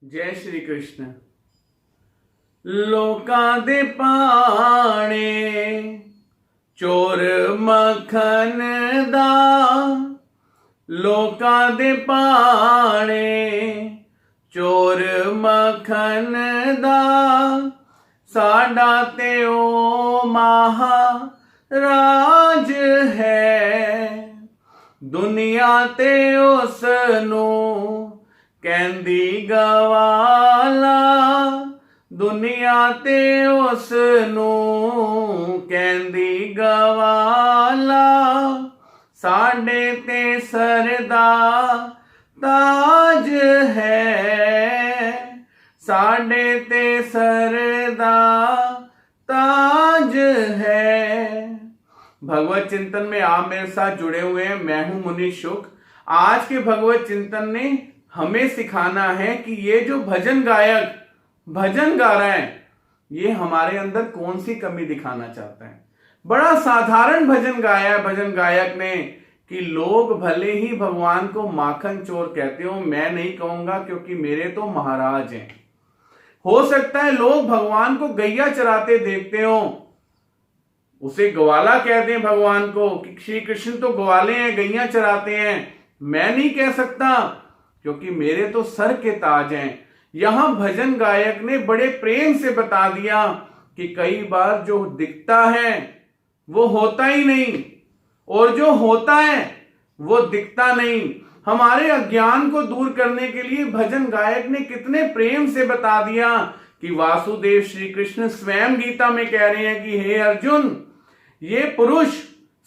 जय श्री कृष्ण। लोकां दे पाणे चोर मक्खन दा, लोकां दे पाणे चोर मक्खन दा, साडा ते ओ महाराज है। दुनिया ते उस नूं कहंदी गवाला, दुनिया ते उस नूं कहंदी गवाला, साडे ते सरदा ताज है, साडे ते सरदा ताज है। भगवत चिंतन में आप मेरे साथ जुड़े हुए हैं। मैं हूं मुनि शुक। आज के भगवत चिंतन ने हमें सिखाना है कि ये जो भजन गायक भजन गा रहा है, ये हमारे अंदर कौन सी कमी दिखाना चाहता है। बड़ा साधारण भजन गाया है भजन गायक ने कि लोग भले ही भगवान को माखन चोर कहते हो, मैं नहीं कहूंगा क्योंकि मेरे तो महाराज हैं। हो सकता है लोग भगवान को गैया चराते देखते हो, उसे ग्वाला कहते हैं भगवान को कि श्री कृष्ण तो ग्वाले हैं, गैया चराते हैं। मैं नहीं कह सकता क्योंकि मेरे तो सर के ताज हैं। यहां भजन गायक ने बड़े प्रेम से बता दिया कि कई बार जो दिखता है वो होता ही नहीं, और जो होता है वो दिखता नहीं। हमारे अज्ञान को दूर करने के लिए भजन गायक ने कितने प्रेम से बता दिया कि वासुदेव श्री कृष्ण स्वयं गीता में कह रहे हैं कि हे अर्जुन, ये पुरुष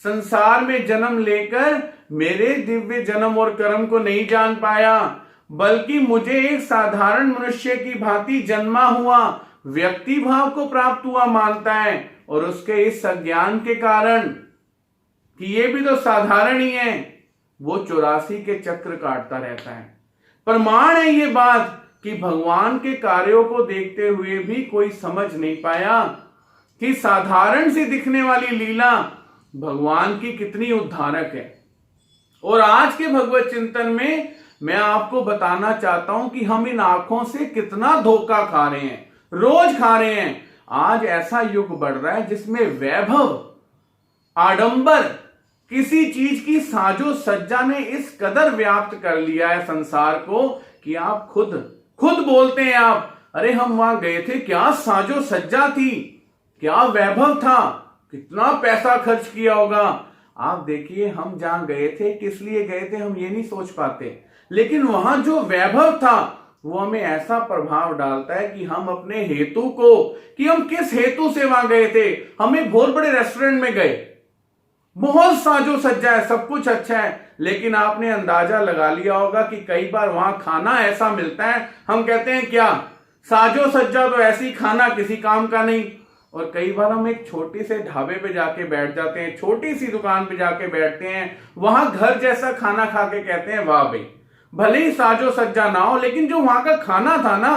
संसार में जन्म लेकर मेरे दिव्य जन्म और कर्म को नहीं जान पाया, बल्कि मुझे एक साधारण मनुष्य की भांति जन्मा हुआ व्यक्ति भाव को प्राप्त हुआ मानता है, और उसके इस अज्ञान के कारण कि ये भी तो साधारण ही है, वो 84 के चक्र काटता रहता है। प्रमाण है ये बात कि भगवान के कार्यों को देखते हुए भी कोई समझ नहीं पाया कि साधारण सी दिखने वाली लीला भगवान की कितनी उद्धारक है। और आज के भगवत चिंतन में मैं आपको बताना चाहता हूं कि हम इन आंखों से कितना धोखा खा रहे हैं, रोज खा रहे हैं। आज ऐसा युग बढ़ रहा है जिसमें वैभव, आडंबर, किसी चीज की साजो सज्जा ने इस कदर व्याप्त कर लिया है संसार को कि आप खुद बोलते हैं आप, अरे हम वहां गए थे, क्या साजो सज्जा थी, क्या वैभव था, कितना पैसा खर्च किया होगा। आप देखिए हम जहां गए थे, किस लिए गए थे हम ये नहीं सोच पाते, लेकिन वहां जो वैभव था वो हमें ऐसा प्रभाव डालता है कि हम अपने हेतु को, कि हम किस हेतु से वहां गए थे। हम एक बहुत बड़े रेस्टोरेंट में गए, बहुत साजो सज्जा है, सब कुछ अच्छा है, लेकिन आपने अंदाजा लगा लिया होगा कि कई बार वहां खाना ऐसा मिलता है, हम कहते हैं क्या साजो सज्जा तो ऐसी, खाना किसी काम का नहीं। और कई बार हम एक छोटे से ढाबे पे जाके बैठ जाते हैं, छोटी सी दुकान पे जाके बैठते हैं, वहां घर जैसा खाना खा के कहते हैं वाह भाई, भले ही साजो सज्जा ना हो, लेकिन जो वहां का खाना था ना,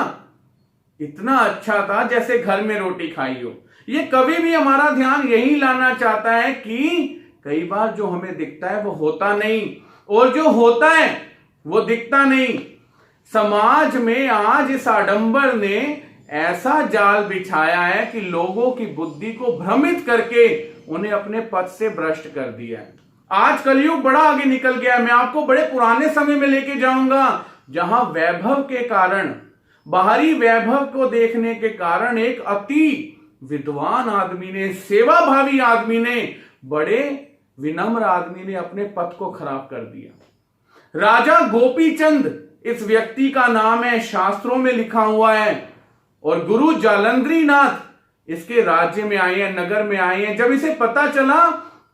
इतना अच्छा था जैसे घर में रोटी खाई हो। ये कभी भी हमारा ध्यान यही लाना चाहता है कि कई बार जो हमें दिखता है वो होता नहीं, और जो होता है वो दिखता नहीं। समाज में आज इस आडंबर ने ऐसा जाल बिछाया है कि लोगों की बुद्धि को भ्रमित करके उन्हें अपने पथ से भ्रष्ट कर दिया है। आज कलयुग बड़ा आगे निकल गया है। मैं आपको बड़े पुराने समय में लेके जाऊंगा जहां वैभव के कारण, बाहरी वैभव को देखने के कारण एक अति विद्वान आदमी ने, सेवा भावी आदमी ने, बड़े विनम्र आदमी ने अपने पथ को खराब कर दिया। राजा गोपीचंद इस व्यक्ति का नाम है, शास्त्रों में लिखा हुआ है। और गुरु जालंधरी नाथ इसके राज्य में आए हैं, नगर में आए हैं। जब इसे पता चला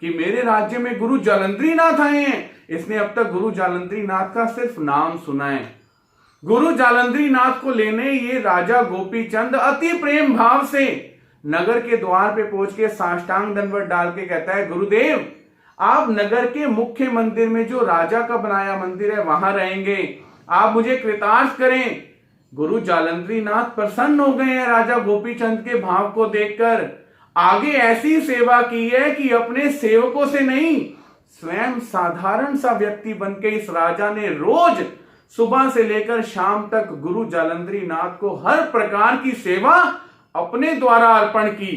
कि मेरे राज्य में गुरु जालंधरी नाथ आए हैं, इसने अब तक गुरु जालंधरी नाथ का सिर्फ नाम सुना है। गुरु जालंधरी नाथ को लेने ये राजा गोपीचंद अति प्रेम भाव से नगर के द्वार पे पहुंच के साष्टांग दंडवत डाल के कहता है, गुरुदेव आप नगर के मुख्य मंदिर में, जो राजा का बनाया मंदिर है, वहां रहेंगे, आप मुझे कृतार्थ करें। गुरु जालंधरी नाथ प्रसन्न हो गए हैं राजा गोपीचंद के भाव को देखकर। आगे ऐसी सेवा की है कि अपने सेवकों से नहीं, स्वयं साधारण सा व्यक्ति बनके इस राजा ने रोज सुबह से लेकर शाम तक गुरु जालंधरी नाथ को हर प्रकार की सेवा अपने द्वारा अर्पण की।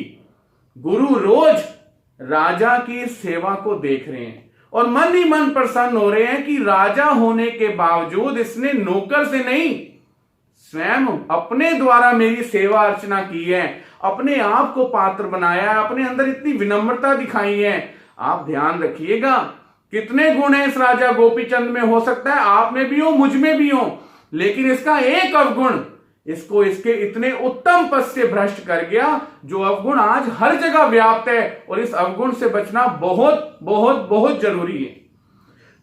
गुरु रोज राजा की सेवा को देख रहे हैं और मन ही मन प्रसन्न हो रहे हैं कि राजा होने के बावजूद इसने नौकर से नहीं, स्वयं अपने द्वारा मेरी सेवा अर्चना की है, अपने आप को पात्र बनाया है, अपने अंदर इतनी विनम्रता दिखाई है। आप ध्यान रखिएगा, कितने गुण है इस राजा गोपीचंद में। हो सकता है आप में भी हो, मुझ में भी हो, लेकिन इसका एक अवगुण इसको इसके इतने उत्तम पद से भ्रष्ट कर गया, जो अवगुण आज हर जगह व्याप्त है, और इस अवगुण से बचना बहुत बहुत बहुत जरूरी है।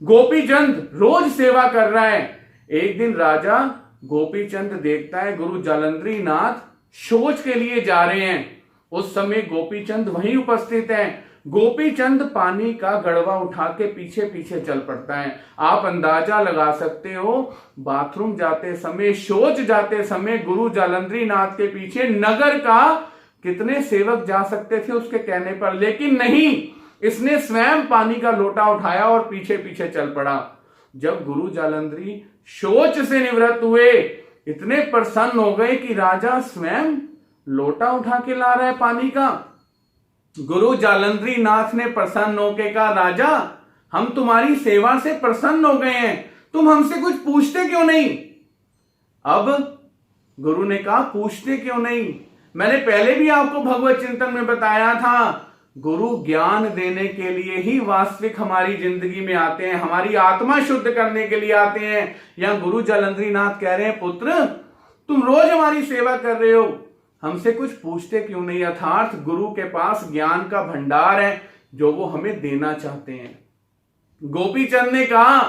गोपीचंद रोज सेवा कर रहा है। एक दिन राजा गोपीचंद देखता है गुरु जालंधरी नाथ शौच के लिए जा रहे हैं। उस समय गोपीचंद वहीं उपस्थित हैं। गोपीचंद पानी का गड़वा उठा के पीछे पीछे चल पड़ता है। आप अंदाजा लगा सकते हो, बाथरूम जाते समय, शौच जाते समय गुरु जालंधरी नाथ के पीछे नगर का कितने सेवक जा सकते थे उसके कहने पर, लेकिन नहीं, इसने स्वयं पानी का लोटा उठाया और पीछे पीछे चल पड़ा। जब गुरु जालंधरी शौच से निवृत्त हुए, इतने प्रसन्न हो गए कि राजा स्वयं लोटा उठा के ला रहा है पानी का। गुरु जालंधरी नाथ ने प्रसन्न होकर कहा, राजा हम तुम्हारी सेवा से प्रसन्न हो गए हैं, तुम हमसे कुछ पूछते क्यों नहीं? अब गुरु ने कहा, पूछते क्यों नहीं? मैंने पहले भी आपको भगवत चिंतन में बताया था, गुरु ज्ञान देने के लिए ही वास्तविक हमारी जिंदगी में आते हैं, हमारी आत्मा शुद्ध करने के लिए आते हैं। यहां गुरु जालंधरी नाथ कह रहे हैं, पुत्र तुम रोज हमारी सेवा कर रहे हो, हमसे कुछ पूछते क्यों नहीं? अर्थात गुरु के पास ज्ञान का भंडार है जो वो हमें देना चाहते हैं। गोपीचंद ने कहा,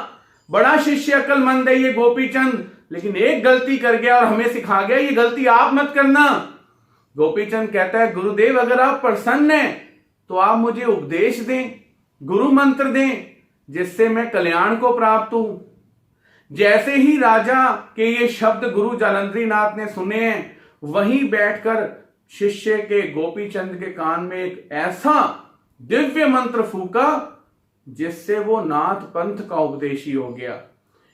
बड़ा शिष्य अक्लमंद है ये गोपीचंद, लेकिन एक गलती कर गया और हमें सिखा गया, ये गलती आप मत करना। गोपीचंद कहता है, गुरुदेव अगर आप प्रसन्न हैं तो आप मुझे उपदेश दें, गुरु मंत्र दें, जिससे मैं कल्याण को प्राप्त हूं। जैसे ही राजा के ये शब्द गुरु जालंधरी नाथ ने सुने हैं, वहीं बैठकर शिष्य के गोपीचंद के कान में एक ऐसा दिव्य मंत्र फूका जिससे वो नाथ पंथ का उपदेशी हो गया।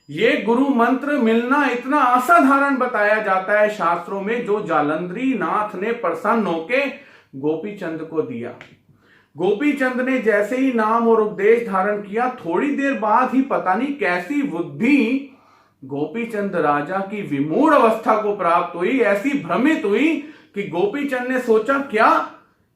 ये गुरु मंत्र मिलना इतना असाधारण बताया जाता है शास्त्रों में, जो जालंधरी नाथ ने प्रसन्न होके गोपीचंद को दिया। गोपीचंद ने जैसे ही नाम और उपदेश धारण किया, थोड़ी देर बाद ही पता नहीं कैसी बुद्धि गोपीचंद राजा की विमूढ़ अवस्था को प्राप्त हुई, ऐसी भ्रमित हुई कि गोपीचंद ने सोचा, क्या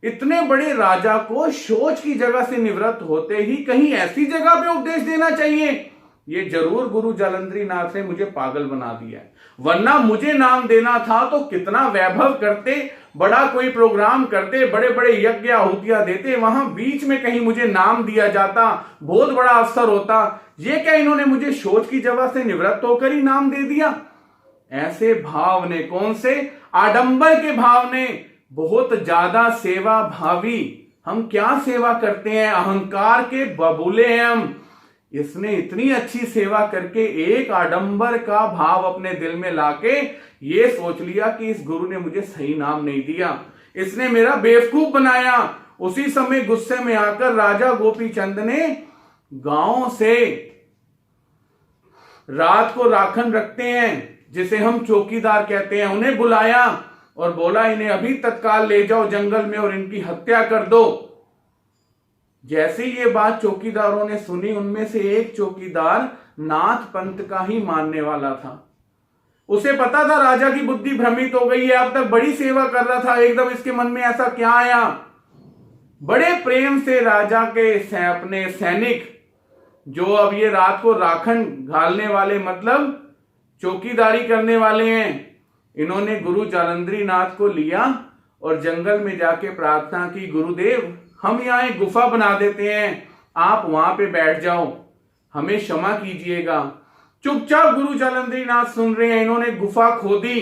इतने बड़े राजा को शौच की जगह से निवृत्त होते ही कहीं ऐसी जगह पे उपदेश देना चाहिए? ये जरूर गुरु जालंधरी नाथ ने मुझे पागल बना दिया है, वरना मुझे नाम देना था तो कितना वैभव करते, बड़ा कोई प्रोग्राम करते, बड़े बड़े यज्ञ आहुतियां देते, वहां बीच में कहीं मुझे नाम दिया जाता, बहुत बड़ा अवसर होता। ये क्या इन्होंने मुझे शौच की जगह से निवृत्त होकर ही नाम दे दिया? ऐसे भाव ने, कौन से आडंबर के भाव ने, बहुत ज्यादा सेवा भावी। हम क्या सेवा करते हैं, अहंकार के बबूले हैं हम। इसने इतनी अच्छी सेवा करके एक आडंबर का भाव अपने दिल में लाके ये सोच लिया कि इस गुरु ने मुझे सही नाम नहीं दिया, इसने मेरा बेवकूफ बनाया। उसी समय गुस्से में आकर राजा गोपीचंद ने गांव से रात को राखन रखते हैं, जिसे हम चौकीदार कहते हैं, उन्हें बुलाया और बोला, इन्हें अभी तत्काल ले जाओ जंगल में और इनकी हत्या कर दो। जैसे ये बात चौकीदारों ने सुनी, उनमें से एक चौकीदार नाथ पंथ का ही मानने वाला था। उसे पता था राजा की बुद्धि भ्रमित हो गई है, अब तक बड़ी सेवा कर रहा था, एकदम इसके मन में ऐसा क्या आया। बड़े प्रेम से राजा के अपने सैनिक, जो अब ये रात को राखन घालने वाले, मतलब चौकीदारी करने वाले हैं, इन्होंने गुरु जालंधरी नाथ को लिया और जंगल में जाके प्रार्थना की, गुरुदेव हम यहाँ एक गुफा बना देते हैं, आप वहां पे बैठ जाओ, हमें क्षमा कीजिएगा। चुपचाप गुरु जालंधरी नाथ सुन रहे हैं। इन्होंने गुफा खोदी,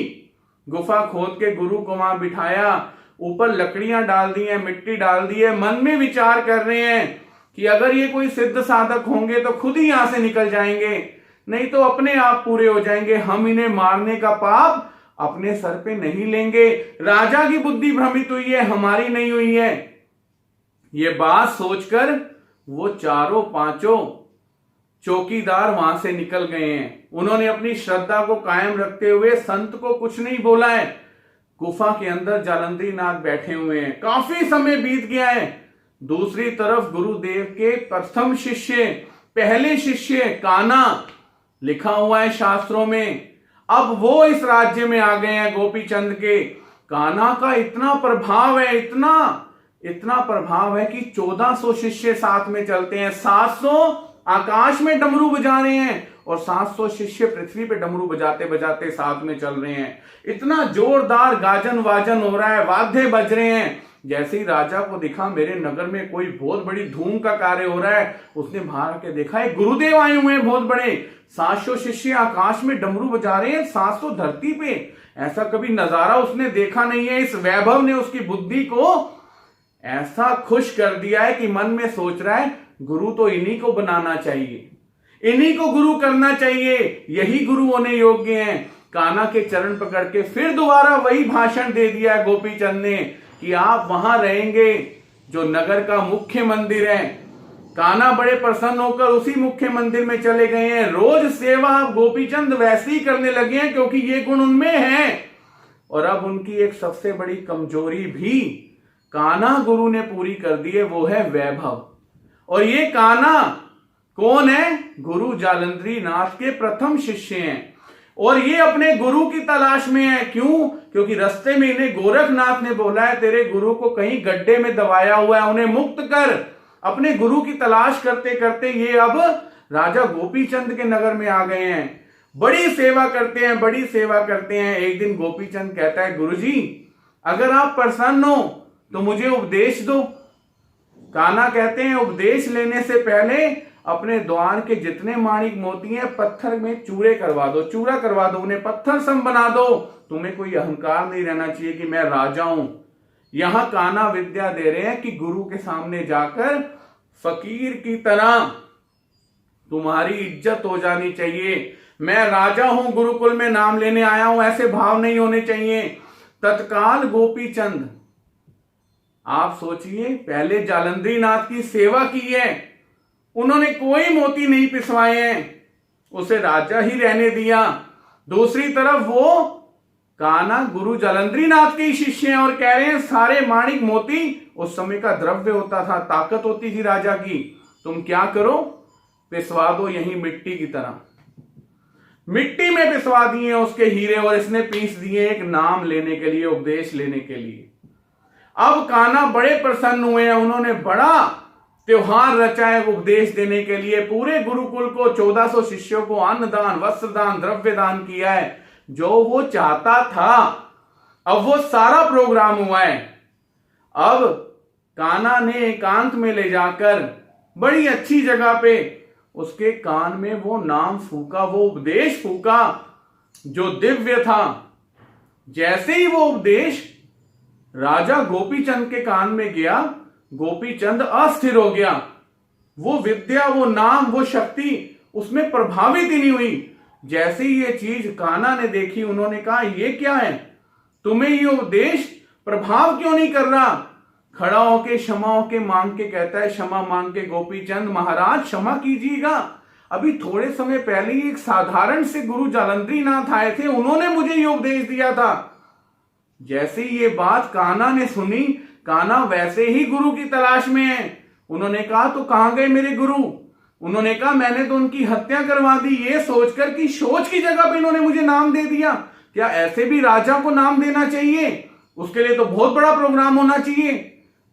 गुफा खोद के गुरु को वहां बिठाया, ऊपर लकड़ियां डाल दी हैं, मिट्टी डाल दी है, मन में विचार कर रहे हैं कि अगर ये कोई सिद्ध साधक होंगे तो खुद ही यहां से निकल जाएंगे, नहीं तो अपने आप पूरे हो जाएंगे, हम इन्हें मारने का पाप अपने सर पे नहीं लेंगे। राजा की बुद्धि भ्रमित हुई है, हमारी नहीं हुई है। ये बात सोचकर वो चारों पांचों चौकीदार वहां से निकल गए हैं। उन्होंने अपनी श्रद्धा को कायम रखते हुए संत को कुछ नहीं बोला है। गुफा के अंदर जालंधरी नाथ बैठे हुए हैं। काफी समय बीत गया है। दूसरी तरफ गुरुदेव के प्रथम शिष्य, पहले शिष्य कान्हा, लिखा हुआ है शास्त्रों में, अब वो इस राज्य में आ गए हैं गोपीचंद के। कान्हा का इतना प्रभाव है, इतना प्रभाव है कि 1400 शिष्य साथ में चलते हैं। 700 आकाश में डमरू बजा रहे हैं और 700 शिष्य पृथ्वी पे डमरू बजाते बजाते साथ में चल रहे हैं। इतना जोरदार गाजन वाजन हो रहा है, वाद्य बज रहे हैं। जैसे ही राजा को दिखा मेरे नगर में कोई बहुत बड़ी धूम का कार्य हो रहा है, उसने बाहर के देखा एक गुरुदेव आए हुए हैं बहुत बड़े। 700 शिष्य आकाश में डमरू बजा रहे हैं, 700 धरती पे। ऐसा कभी नजारा उसने देखा नहीं है। इस वैभव ने उसकी बुद्धि को ऐसा खुश कर दिया है कि मन में सोच रहा है गुरु तो इन्हीं को बनाना चाहिए, इन्हीं को गुरु करना चाहिए, यही गुरु होने योग्य हैं। कान्हा के चरण पकड़ के फिर दोबारा वही भाषण दे दिया है गोपीचंद ने कि आप वहां रहेंगे जो नगर का मुख्य मंदिर है। कान्हा बड़े प्रसन्न होकर उसी मुख्य मंदिर में चले गए हैं। रोज सेवा गोपीचंद वैसे ही करने लगे हैं क्योंकि ये गुण उनमें है। और अब उनकी एक सबसे बड़ी कमजोरी भी कान्हा गुरु ने पूरी कर दी है, वो है वैभव। और ये कान्हा कौन है? गुरु जालंधरी नाथ के प्रथम शिष्य हैं और ये अपने गुरु की तलाश में है। क्यों? क्योंकि रास्ते में इन्हें गोरखनाथ ने बोला है तेरे गुरु को कहीं गड्ढे में दबाया हुआ है, उन्हें मुक्त कर। अपने गुरु की तलाश करते करते ये अब राजा गोपीचंद के नगर में आ गए हैं। बड़ी सेवा करते हैं, बड़ी सेवा करते हैं। एक दिन गोपीचंद कहता है गुरुजी अगर आप प्रसन्न हो तो मुझे उपदेश दो। कान्हा कहते हैं उपदेश लेने से पहले अपने द्वार के जितने माणिक मोती हैं पत्थर में चूरा करवा दो, उन्हें पत्थर सम बना दो। तुम्हें कोई अहंकार नहीं रहना चाहिए कि मैं राजा हूं। यहां कान्हा विद्या दे रहे हैं कि गुरु के सामने जाकर फकीर की तरह तुम्हारी इज्जत हो जानी चाहिए। मैं राजा हूं, गुरुकुल में नाम लेने आया हूं, ऐसे भाव नहीं होने चाहिए। तत्काल गोपीचंद, आप सोचिए, पहले जालंधरी नाथ की सेवा की है, उन्होंने कोई मोती नहीं पिसवाए हैं, उसे राजा ही रहने दिया। दूसरी तरफ वो कान्हा गुरु जालंधरी नाथ के ही शिष्य हैं और कह रहे हैं सारे माणिक मोती उस समय का द्रव्य होता था, ताकत होती थी राजा की। तुम क्या करो, पिसवा दो यही मिट्टी की तरह। मिट्टी में पिसवा दिए उसके हीरे और इसने पीस दिए एक नाम लेने के लिए, उपदेश लेने के लिए। अब कान्हा बड़े प्रसन्न हुए हैं। उन्होंने बड़ा त्योहार रचा है उपदेश देने के लिए। पूरे गुरुकुल को 1400 शिष्यों को अन्नदान, वस्त्रदान, द्रव्य दान किया है। जो वो चाहता था अब वो सारा प्रोग्राम हुआ है। अब कान्हा ने एकांत में ले जाकर बड़ी अच्छी जगह पे उसके कान में वो नाम फूका, वो उपदेश फूका जो दिव्य था। जैसे ही वो उपदेश राजा गोपीचंद के कान में गया, गोपीचंद अस्थिर हो गया। वो विद्या, वो नाम, वो शक्ति उसमें प्रभावित ही नहीं हुई। जैसे ही ये चीज कान्हा ने देखी, उन्होंने कहा ये क्या है, तुम्हें ये उपदेश प्रभाव क्यों नहीं कर रहा? खड़ा होके क्षमा होके मांग के कहता है, क्षमा मांग के गोपीचंद महाराज क्षमा कीजिएगा, अभी थोड़े समय पहले ही एक साधारण से गुरु जालंधरी नाथ आए थे, उन्होंने मुझे ये उपदेश दिया था। जैसे ही ये बात कान्हा ने सुनी, कान्हा वैसे ही गुरु की तलाश में है। उन्होंने कहा तो कहां गए मेरे गुरु? उन्होंने कहा मैंने तो उनकी हत्या करवा दी, ये सोचकर कि सोच की जगह पे इन्होंने मुझे नाम दे दिया। क्या ऐसे भी राजा को नाम देना चाहिए? उसके लिए तो बहुत बड़ा प्रोग्राम होना चाहिए।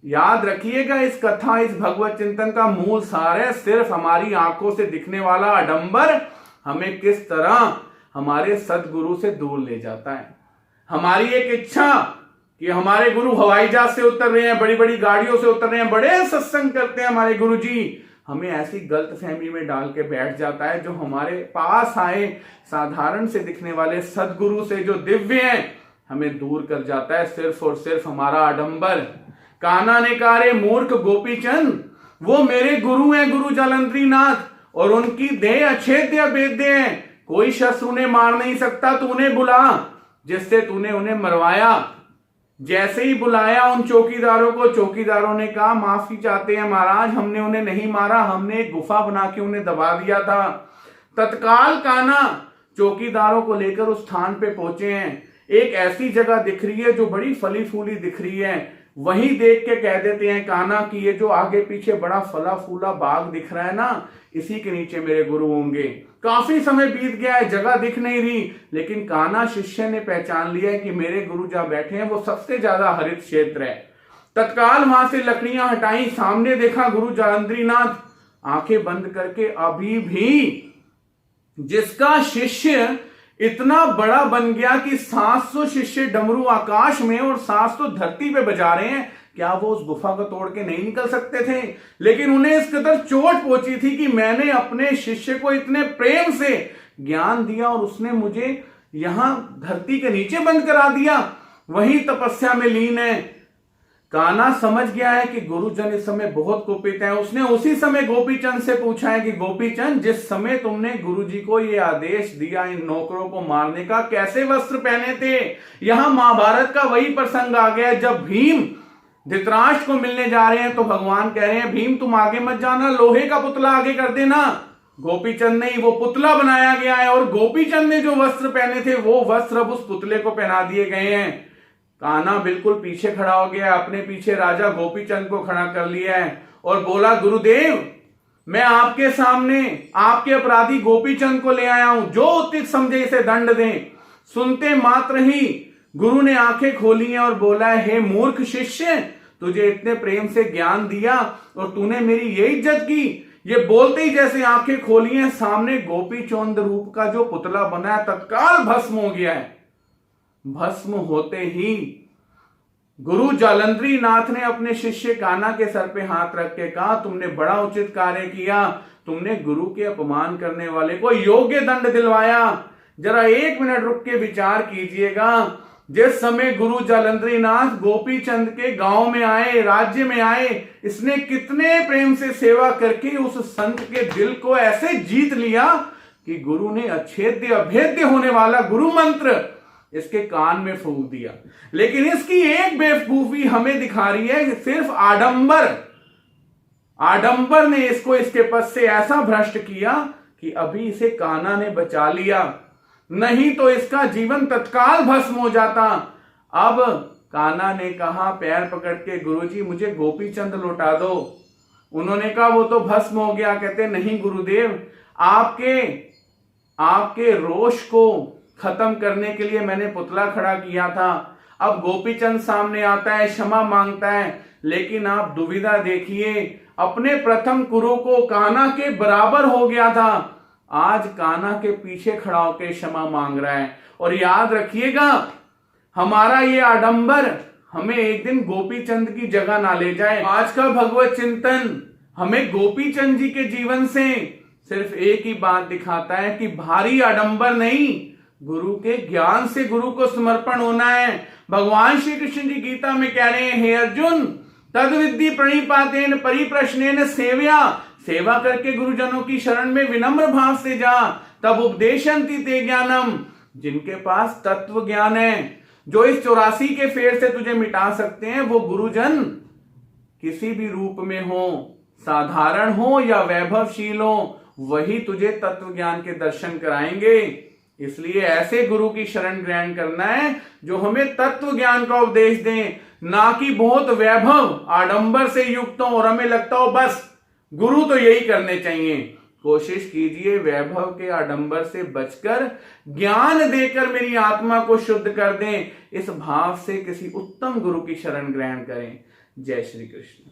याद रखिएगा, इस कथा, इस भगवत चिंतन का मूल सार है सिर्फ हमारी आंखों से दिखने वाला आडंबर हमें किस तरह हमारे सदगुरु से दूर ले जाता है। हमारी एक इच्छा कि हमारे गुरु हवाई जहाज से उतर रहे हैं, बड़ी बड़ी गाड़ियों से उतर रहे हैं, बड़े सत्संग करते हैं हमारे गुरु जी, हमें ऐसी गलतफहमी में डाल के बैठ जाता है। जो हमारे पास आए साधारण से दिखने वाले सदगुरु से जो दिव्य हैं, हमें दूर कर जाता है सिर्फ और सिर्फ हमारा आडंबर। कान्हा ने कहा रे मूर्ख गोपीचंद, वो मेरे गुरु हैं, गुरु जालंधरी नाथ, और उनकी देह अछेद्य अभेद्य है, कोई शस्त्र उन्हें मार नहीं सकता। तू उन्हें बुला जिससे तूने उन्हें मरवाया। जैसे ही बुलाया उन चौकीदारों को, चौकीदारों ने कहा माफी चाहते हैं महाराज, हमने उन्हें नहीं मारा, हमने एक गुफा बना के उन्हें दबा दिया था। तत्काल कान्हा चौकीदारों को लेकर उस स्थान पे पहुंचे हैं। एक ऐसी जगह दिख रही है जो बड़ी फली फूली दिख रही है, वहीं देख के कह देते हैं कान्हा कि ये जो आगे पीछे बड़ा फला फूला बाग दिख रहा है ना, इसी के नीचे मेरे गुरु होंगे। काफी समय बीत गया है, जगह दिख नहीं रही, लेकिन कान्हा शिष्य ने पहचान लिया है कि मेरे गुरु जहां बैठे हैं वो सबसे ज्यादा हरित क्षेत्र है। तत्काल वहां से लकड़ियां हटाई, सामने देखा गुरु जालंधरीनाथ आंखें बंद करके। अभी भी जिसका शिष्य इतना बड़ा बन गया कि 700 शिष्य डमरू आकाश में और 700 धरती पे बजा रहे हैं, क्या वो उस गुफा को तोड़ के नहीं निकल सकते थे? लेकिन उन्हें इस कदर चोट पहुंची थी कि मैंने अपने शिष्य को इतने प्रेम से ज्ञान दिया और उसने मुझे यहां धरती के नीचे बंद करा दिया, वही तपस्या में लीन है। कान्हा समझ गया है कि गुरुजन इस समय बहुत कुपित हैं। उसने उसी समय गोपीचंद से पूछा है कि गोपीचंद, जिस समय तुमने गुरुजी को ये आदेश दिया इन नौकरों को मारने का, कैसे वस्त्र पहने थे? यहां महाभारत का वही प्रसंग आ गया जब भीम धृतराष्ट्र को मिलने जा रहे हैं तो भगवान कह रहे हैं भीम तुम आगे मत जाना, लोहे का पुतला आगे कर देना। गोपीचंद नहीं, वो पुतला बनाया गया है और गोपीचंद ने जो वस्त्र पहने थे वो वस्त्र अब उस पुतले को पहना दिए गए हैं। कान्हा बिल्कुल पीछे खड़ा हो गया, अपने पीछे राजा गोपीचंद को खड़ा कर लिया है और बोला गुरुदेव, मैं आपके सामने आपके अपराधी गोपीचंद को ले आया हूं, जो उचित समझे इसे दंड दें। सुनते मात्र ही गुरु ने आंखें खोली हैं और बोला, हे मूर्ख शिष्य, तुझे इतने प्रेम से ज्ञान दिया और तूने मेरी ये इज्जत की। ये बोलते ही जैसे आंखें खोली हैं, सामने गोपीचंद रूप का जो पुतला बना है तत्काल भस्म हो गया है। भस्म होते ही गुरु जालंधरीनाथ ने अपने शिष्य कान्हा के सर पे हाथ रख के कहा, तुमने बड़ा उचित कार्य किया, तुमने गुरु के अपमान करने वाले को योग्य दंड दिलवाया। जरा 1 मिनट रुक के विचार कीजिएगा, जिस समय गुरु जालंधरीनाथ गोपीचंद के गांव में आए, राज्य में आए, इसने कितने प्रेम से सेवा करके उस संत के दिल को ऐसे जीत लिया कि गुरु ने अच्छेद्य अभेद्य होने वाला गुरु मंत्र इसके कान में फूंक दिया। लेकिन इसकी एक बेवकूफी हमें दिखा रही है कि सिर्फ आडंबर ने इसको इसके पद से ऐसा भ्रष्ट किया कि अभी इसे कान्हा ने बचा लिया, नहीं तो इसका जीवन तत्काल भस्म हो जाता। अब कान्हा ने कहा पैर पकड़ के, गुरुजी मुझे गोपीचंद लौटा दो। उन्होंने कहा वो तो भस्म हो गया। कहते नहीं गुरुदेव, आपके रोष को खत्म करने के लिए मैंने पुतला खड़ा किया था। अब गोपीचंद सामने आता है, क्षमा मांगता है, लेकिन आप दुविधा देखिए, अपने प्रथम गुरु को कान्हा के बराबर हो गया था, आज कान्हा के पीछे खड़ा होकर क्षमा मांग रहा है। और याद रखिएगा, हमारा ये आडंबर हमें एक दिन गोपीचंद की जगह ना ले जाए। आज का भगवत चिंतन हमें गोपीचंद जी के जीवन से सिर्फ एक ही बात दिखाता है कि भारी आडंबर नहीं, गुरु के ज्ञान से गुरु को समर्पण होना है। भगवान श्री कृष्ण जी गीता में कह रहे हैं, हे अर्जुन, तद विद्धि प्रणिपातेन परिप्रश्नेन सेव्या, सेवा करके गुरुजनों की शरण में विनम्र भाव से जा, तब उपदेशन्ति ते ज्ञानम, जिनके पास तत्व ज्ञान है, जो इस 84 के फेर से तुझे मिटा सकते हैं, वो गुरुजन किसी भी रूप में हो, साधारण हो या वैभवशील हो, वही तुझे तत्व ज्ञान के दर्शन कराएंगे। इसलिए ऐसे गुरु की शरण ग्रहण करना है जो हमें तत्व ज्ञान का उपदेश दें, ना कि बहुत वैभव आडंबर से युक्त हो और हमें लगता हो बस गुरु तो यही करने चाहिए। कोशिश कीजिए वैभव के आडंबर से बचकर ज्ञान देकर मेरी आत्मा को शुद्ध कर दें, इस भाव से किसी उत्तम गुरु की शरण ग्रहण करें। जय श्री कृष्ण।